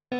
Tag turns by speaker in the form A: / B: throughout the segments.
A: In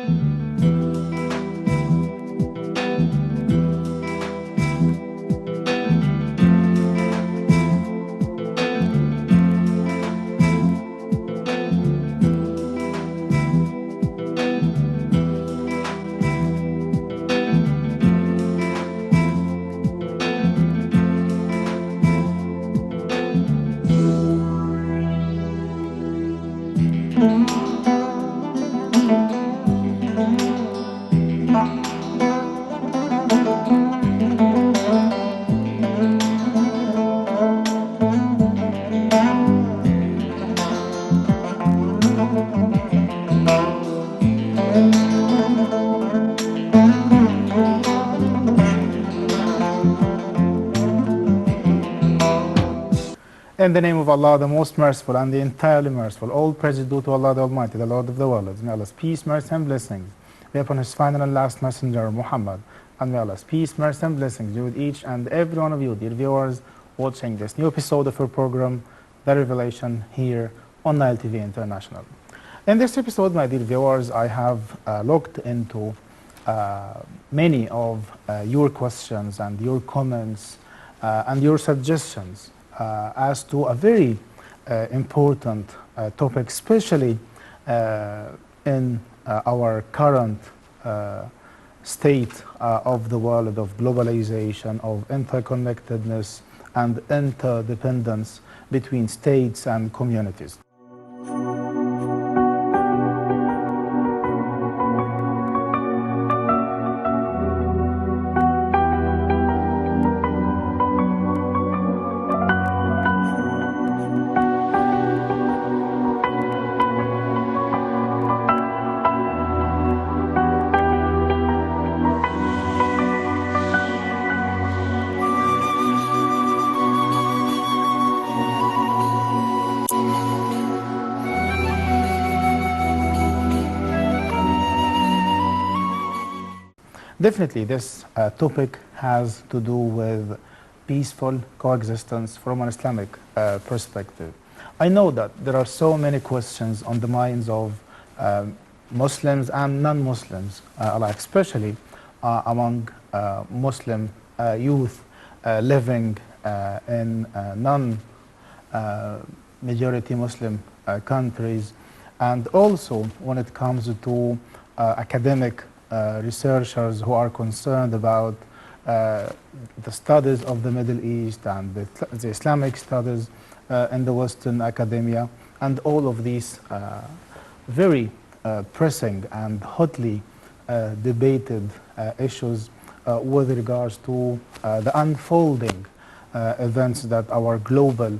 A: the name of Allah, the most merciful and the entirely merciful, all praise is due to Allah the Almighty, the Lord of the worlds. May Allah's peace, mercy, and blessings be upon His final and last messenger, Muhammad. And may Allah's peace, mercy, and blessings be with each and every one of you, dear viewers, watching this new episode of our program, The Revelation, here on Nile TV International. In this episode, my dear viewers, I have looked into many of your questions and your comments and your suggestions as to a very important topic, especially in our current state of the world of globalization, of interconnectedness and interdependence between states and communities. Definitely, this topic has to do with peaceful coexistence from an Islamic perspective. I know that there are so many questions on the minds of Muslims and non-Muslims alike, especially among Muslim youth living in non-majority Muslim countries, and also when it comes to academic researchers who are concerned about the studies of the Middle East and the Islamic studies in the Western academia, and all of these very pressing and hotly debated issues with regards to the unfolding events that our global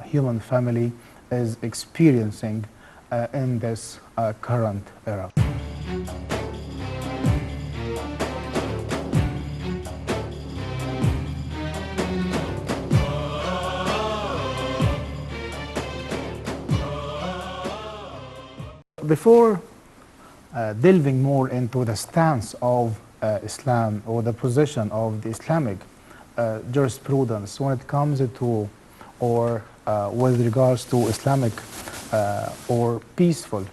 A: human family is experiencing in this current era. Before delving more into the stance of Islam or the position of the Islamic jurisprudence when it comes to or with regards to Islamic or peaceful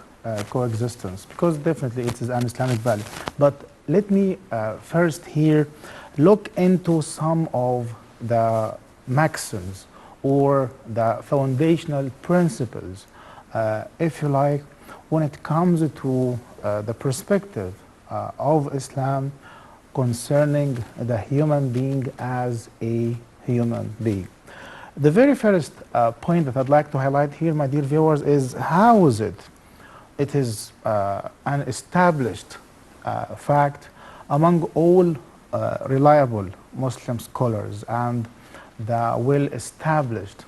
A: coexistence, because definitely it is an Islamic value. But let me first here look into some of the maxims or the foundational principles, if you like, when it comes to the perspective of Islam concerning the human being as a human being. The very first point that I'd like to highlight here, my dear viewers, is how is it? It is an established fact among all reliable Muslim scholars and the well-established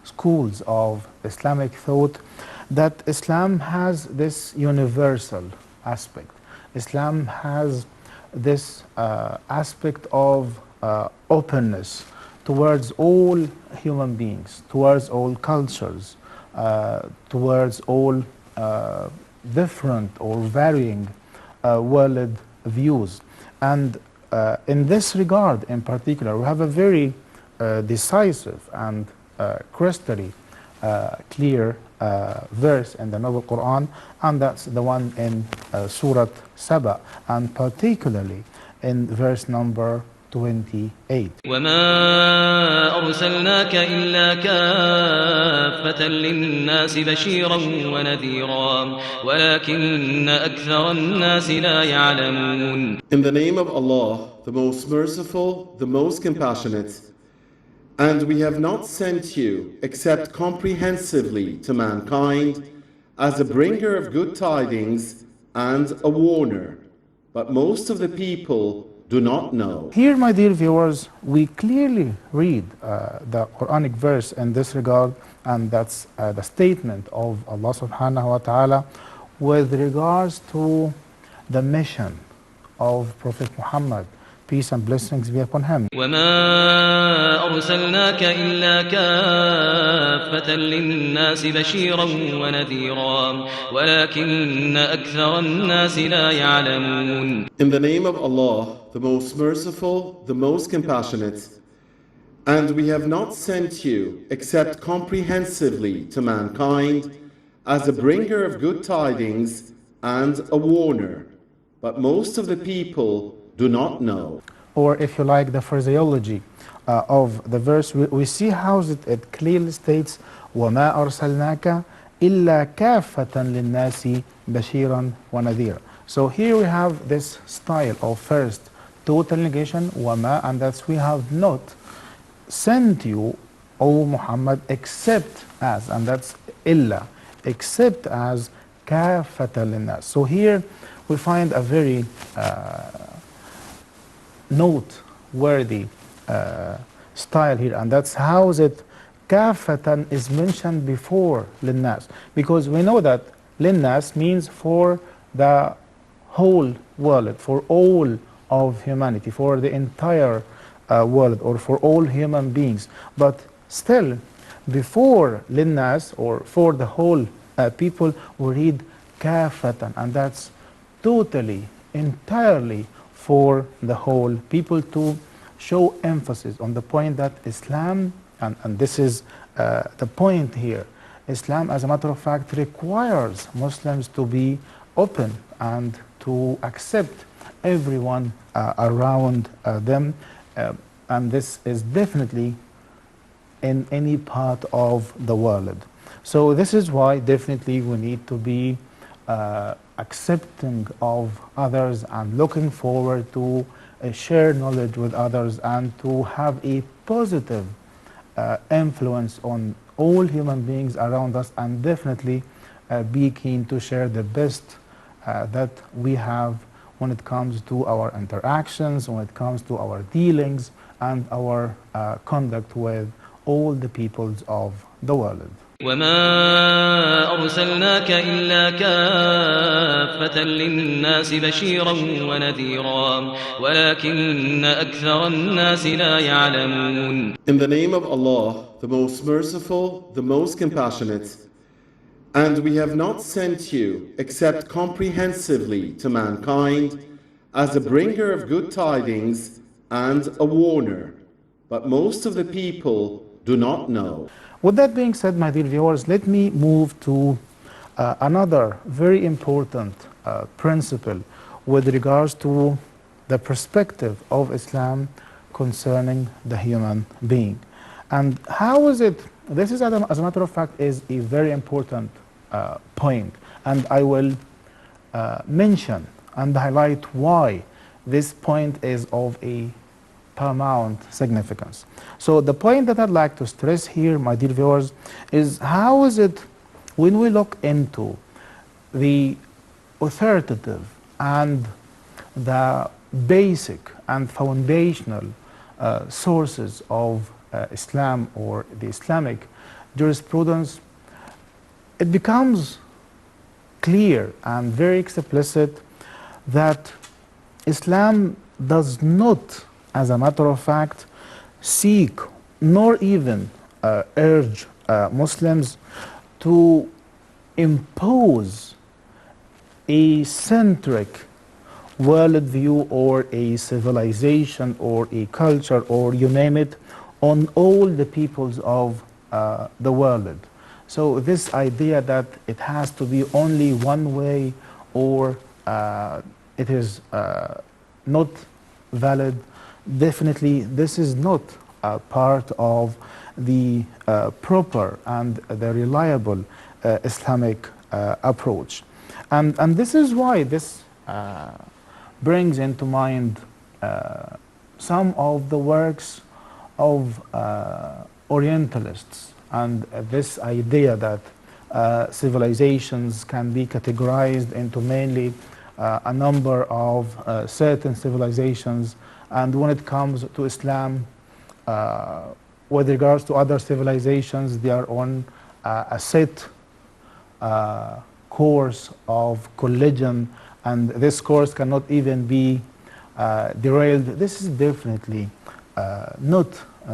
A: schools of Islamic thought that Islam has this universal aspect. Islam has this aspect of openness towards all human beings, towards all cultures, towards all different or varying world views. And in this regard in particular, we have a very decisive and crystally clear verse in the Noble Quran, and that's the one in Surah Saba, and particularly in verse number 28.
B: وما أرسلناك إلا كافة للناس بشيرا ونذيرا ولكن أكثر الناس لا يعلمون.
C: In the name of Allah, the most merciful, the most compassionate. And we have not sent you except comprehensively to mankind as a bringer of good tidings and a warner. But most of the people do not know.
A: Here, my dear viewers, we clearly read the Quranic verse in this regard, and that's the statement of Allah subhanahu wa ta'ala with regards to the mission of Prophet Muhammad, peace and blessings be upon him.
B: وما أرسلناك إلا كافة للناس بشيرا ونذيرا ولكن أكثر الناس لا يعلمون.
C: In the name of Allah, the most merciful, the most compassionate. And we have not sent you except comprehensively to mankind as a bringer of good tidings and a warner. But most of the people do not know.
A: Or if you like the phraseology of the verse, we see how it clearly states وَمَا أَرْسَلْنَاكَ إِلَّا كَافَّةً لِلنَّاسِ بَشِيرًا وَنَذِيرًا. So here we have this style of first total negation, وَمَا, and that's we have not sent you, O Muhammad, except as, and that's إِلَّا, except as كَافَّةً لِلنَّاسِ. So here we find a very noteworthy style here, and that's how it kafatan is mentioned before linnas, because we know that linnas means for the whole world, for all of humanity, for the entire world, or for all human beings. But still, before linnas, or for the whole people, we read kafatan, and that's totally, entirely for the whole people, to show emphasis on the point that Islam, and this is the point here, Islam, as a matter of fact, requires Muslims to be open and to accept everyone around them, and this is definitely in any part of the world. So this is why definitely we need to be accepting of others and looking forward to share knowledge with others and to have a positive influence on all human beings around us, and definitely be keen to share the best that we have when it comes to our interactions, when it comes to our dealings and our conduct with all the peoples of the world.
B: وما أرسلناك إلا كافة للناس بشيرا ونذيرا ولكن أكثر الناس لا يعلمون.
C: In the name of Allah, the most merciful, the most compassionate. And we have not sent you except comprehensively to mankind as a bringer of good tidings and a warner. But most of the people do not know.
A: With that being said, my dear viewers, let me move to another very important principle with regards to the perspective of Islam concerning the human being. And how is it, this is, as a matter of fact, is a very important point, and I will mention and highlight why this point is of a paramount significance. So the point that I'd like to stress here, my dear viewers, is how is it when we look into the authoritative and the basic and foundational sources of Islam or the Islamic jurisprudence, it becomes clear and very explicit that Islam does not, as a matter of fact, seek nor even urge Muslims to impose a centric worldview or a civilization or a culture, or you name it, on all the peoples of the world. So this idea that it has to be only one way or it is not valid, definitely this is not part of the proper and the reliable Islamic approach. And this is why this brings into mind some of the works of Orientalists, and this idea that civilizations can be categorized into mainly a number of certain civilizations, and when it comes to Islam, with regards to other civilizations, they are on a set course of collision, and this course cannot even be derailed. This is definitely not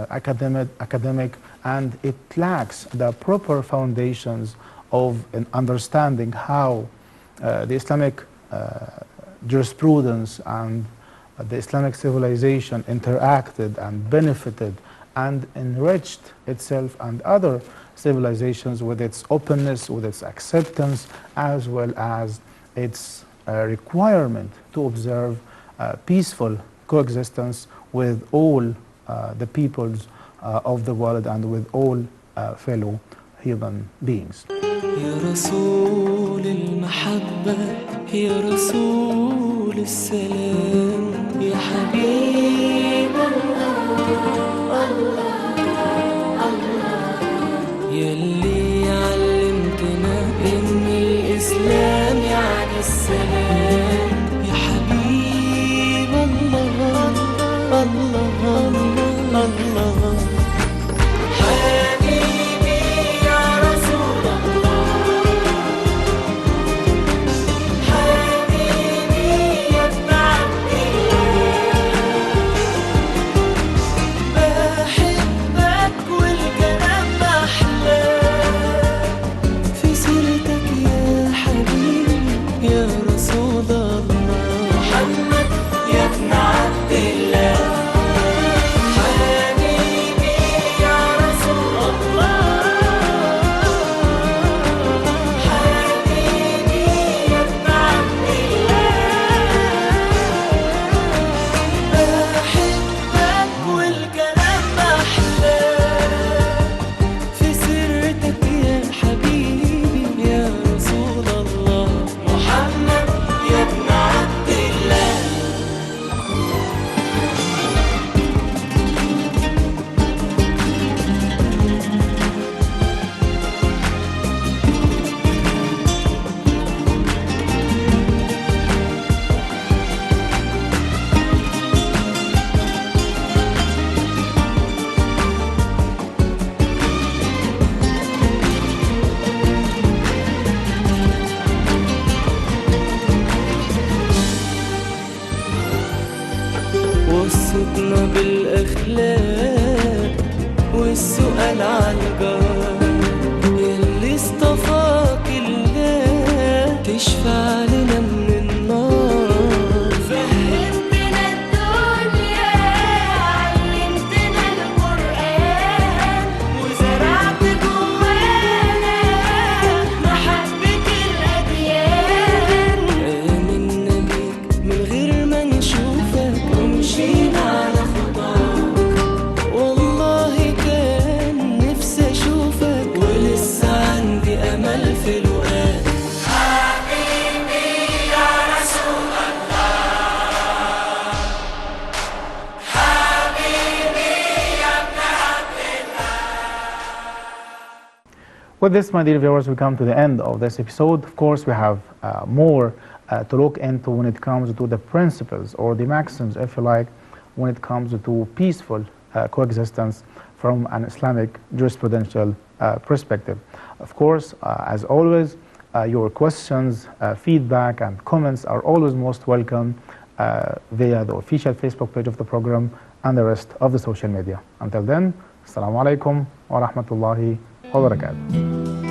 A: academic, and it lacks the proper foundations of an understanding how the Islamic jurisprudence and the Islamic civilization interacted and benefited and enriched itself and other civilizations with its openness, with its acceptance, as well as its requirement to observe peaceful coexistence with all the peoples of the world and with all fellow human beings.
D: يا رسول المحبة يا رسول السلام يا حبيب الله يلي علمتنا إن الإسلام يعني السلام يا حبيب الله الله الله حبيبي يا رسول الله حبيبي يا ابن عبد الله بحبك والكلام أحلى في سيرتك يا حبيبي يا رسول الله محمد يا ابن عبد الله وصتنا بالأخلاق والسؤال عن الجار يلي اصطفاك الله تشفع لنا من النار
E: فهمتنا الدنيا علمتنا القرآن وزرعت جوانا محبة الأديان
D: آمنا بيك من غير ما نشوفك ومشينا على خطاك والله كان نفسي أشوفك ولسه عندي أمل في لقاك
E: حبيبي يا رسول الله حبيبي يا ابن عبد الله.
A: With this, my dear viewers, we come to the end of this episode. Of course, we have more to look into when it comes to the principles or the maxims, if you like, when it comes to peaceful coexistence from an Islamic jurisprudential perspective. Of course, as always, your questions, feedback, and comments are always most welcome via the official Facebook page of the program and the rest of the social media. Until then, Assalamu alaikum wa rahmatullahi wa barakatuh.